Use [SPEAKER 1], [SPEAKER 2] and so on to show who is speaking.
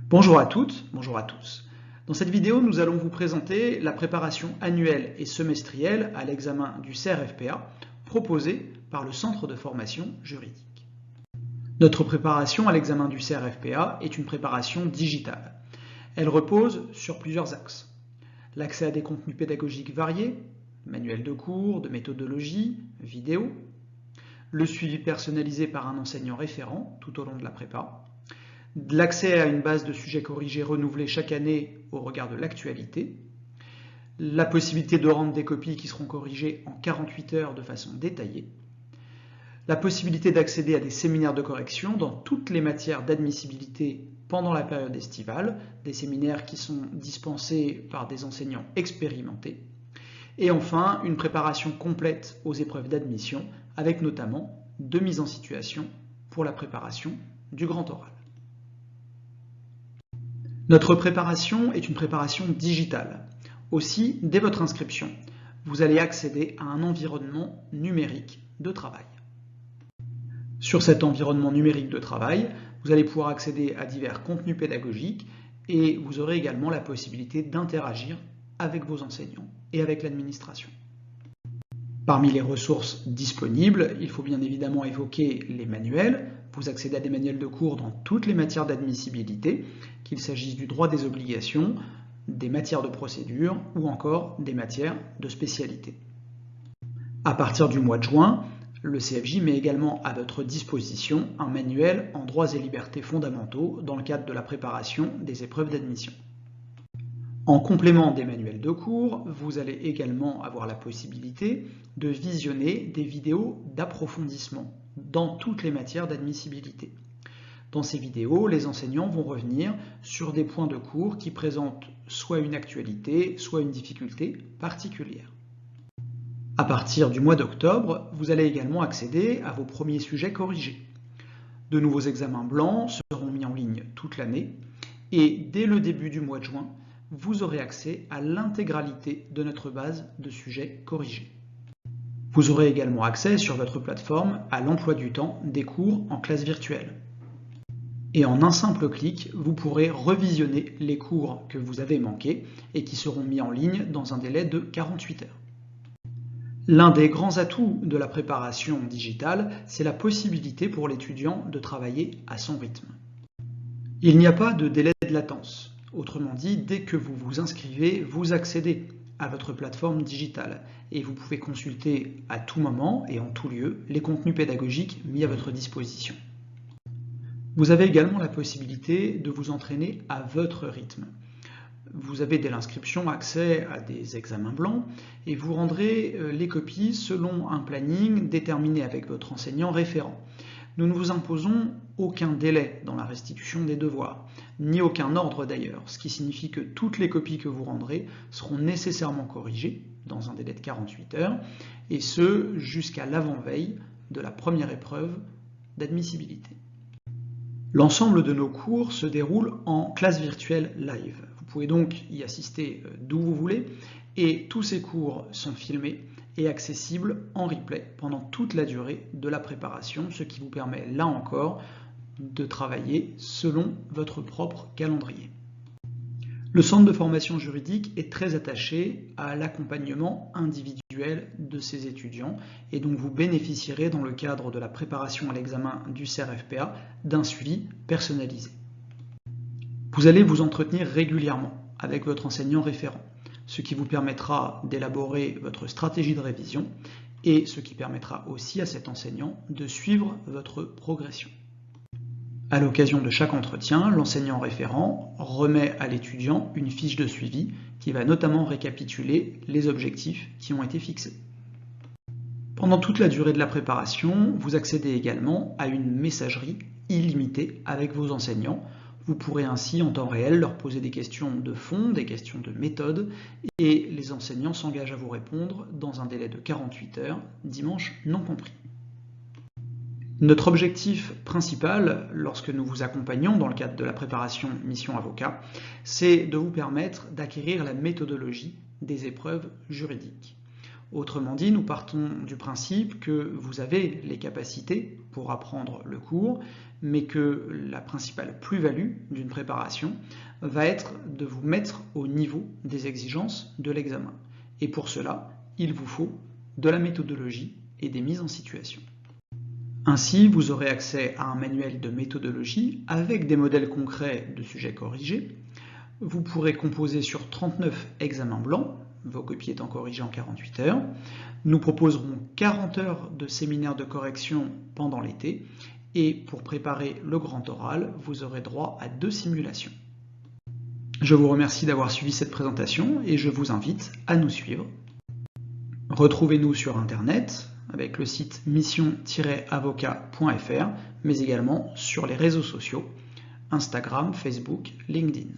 [SPEAKER 1] Bonjour à toutes, bonjour à tous. Dans cette vidéo, nous allons vous présenter la préparation annuelle et semestrielle à l'examen du CRFPA proposée par le Centre de formation juridique. Notre préparation à l'examen du CRFPA est une préparation digitale. Elle repose sur plusieurs axes. L'accès à des contenus pédagogiques variés, manuels de cours, de méthodologie, vidéos, le suivi personnalisé par un enseignant référent tout au long de la prépa, l'accès à une base de sujets corrigés renouvelée chaque année au regard de l'actualité, la possibilité de rendre des copies qui seront corrigées en 48 heures de façon détaillée, la possibilité d'accéder à des séminaires de correction dans toutes les matières d'admissibilité pendant la période estivale, des séminaires qui sont dispensés par des enseignants expérimentés, et enfin une préparation complète aux épreuves d'admission avec notamment 2 mises en situation pour la préparation du grand oral. Notre préparation est une préparation digitale. Aussi, dès votre inscription, vous allez accéder à un environnement numérique de travail. Sur cet environnement numérique de travail, vous allez pouvoir accéder à divers contenus pédagogiques et vous aurez également la possibilité d'interagir avec vos enseignants et avec l'administration. Parmi les ressources disponibles, il faut bien évidemment évoquer les manuels. Vous accédez à des manuels de cours dans toutes les matières d'admissibilité, qu'il s'agisse du droit des obligations, des matières de procédure ou encore des matières de spécialité. À partir du mois de juin, le CFJ met également à votre disposition un manuel en droits et libertés fondamentaux dans le cadre de la préparation des épreuves d'admission. En complément des manuels de cours, vous allez également avoir la possibilité de visionner des vidéos d'approfondissement dans toutes les matières d'admissibilité. Dans ces vidéos, les enseignants vont revenir sur des points de cours qui présentent soit une actualité, soit une difficulté particulière. À partir du mois d'octobre, vous allez également accéder à vos premiers sujets corrigés. De nouveaux examens blancs seront mis en ligne toute l'année et dès le début du mois de juin, vous aurez accès à l'intégralité de notre base de sujets corrigés. Vous aurez également accès sur votre plateforme à l'emploi du temps des cours en classe virtuelle. Et en un simple clic, vous pourrez revisionner les cours que vous avez manqués et qui seront mis en ligne dans un délai de 48 heures. L'un des grands atouts de la préparation digitale, c'est la possibilité pour l'étudiant de travailler à son rythme. Il n'y a pas de délai de latence. Autrement dit, dès que vous vous inscrivez, vous accédez à votre plateforme digitale et vous pouvez consulter à tout moment et en tout lieu les contenus pédagogiques mis à votre disposition. Vous avez également la possibilité de vous entraîner à votre rythme. Vous avez dès l'inscription accès à des examens blancs et vous rendrez les copies selon un planning déterminé avec votre enseignant référent. Nous ne vous imposons aucun délai dans la restitution des devoirs, ni aucun ordre d'ailleurs, ce qui signifie que toutes les copies que vous rendrez seront nécessairement corrigées dans un délai de 48 heures, et ce jusqu'à l'avant-veille de la première épreuve d'admissibilité. L'ensemble de nos cours se déroule en classe virtuelle live. Vous pouvez donc y assister d'où vous voulez, et tous ces cours sont filmés et accessible en replay pendant toute la durée de la préparation, ce qui vous permet là encore de travailler selon votre propre calendrier. Le centre de formation juridique est très attaché à l'accompagnement individuel de ses étudiants et donc vous bénéficierez dans le cadre de la préparation à l'examen du CRFPA d'un suivi personnalisé. Vous allez vous entretenir régulièrement avec votre enseignant référent, ce qui vous permettra d'élaborer votre stratégie de révision et ce qui permettra aussi à cet enseignant de suivre votre progression. À l'occasion de chaque entretien, l'enseignant référent remet à l'étudiant une fiche de suivi qui va notamment récapituler les objectifs qui ont été fixés. Pendant toute la durée de la préparation, vous accédez également à une messagerie illimitée avec vos enseignants. Vous pourrez ainsi en temps réel leur poser des questions de fond, des questions de méthode, et les enseignants s'engagent à vous répondre dans un délai de 48 heures, dimanche non compris. Notre objectif principal, lorsque nous vous accompagnons dans le cadre de la préparation Mission Avocat, c'est de vous permettre d'acquérir la méthodologie des épreuves juridiques. Autrement dit, nous partons du principe que vous avez les capacités pour apprendre le cours, mais que la principale plus-value d'une préparation va être de vous mettre au niveau des exigences de l'examen. Et pour cela, il vous faut de la méthodologie et des mises en situation. Ainsi, vous aurez accès à un manuel de méthodologie avec des modèles concrets de sujets corrigés. Vous pourrez composer sur 39 examens blancs, vos copies étant corrigées en 48 heures. Nous proposerons 40 heures de séminaire de correction pendant l'été. Et pour préparer le grand oral, vous aurez droit à 2 simulations. Je vous remercie d'avoir suivi cette présentation et je vous invite à nous suivre. Retrouvez-nous sur Internet avec le site mission-avocat.fr, mais également sur les réseaux sociaux, Instagram, Facebook, LinkedIn.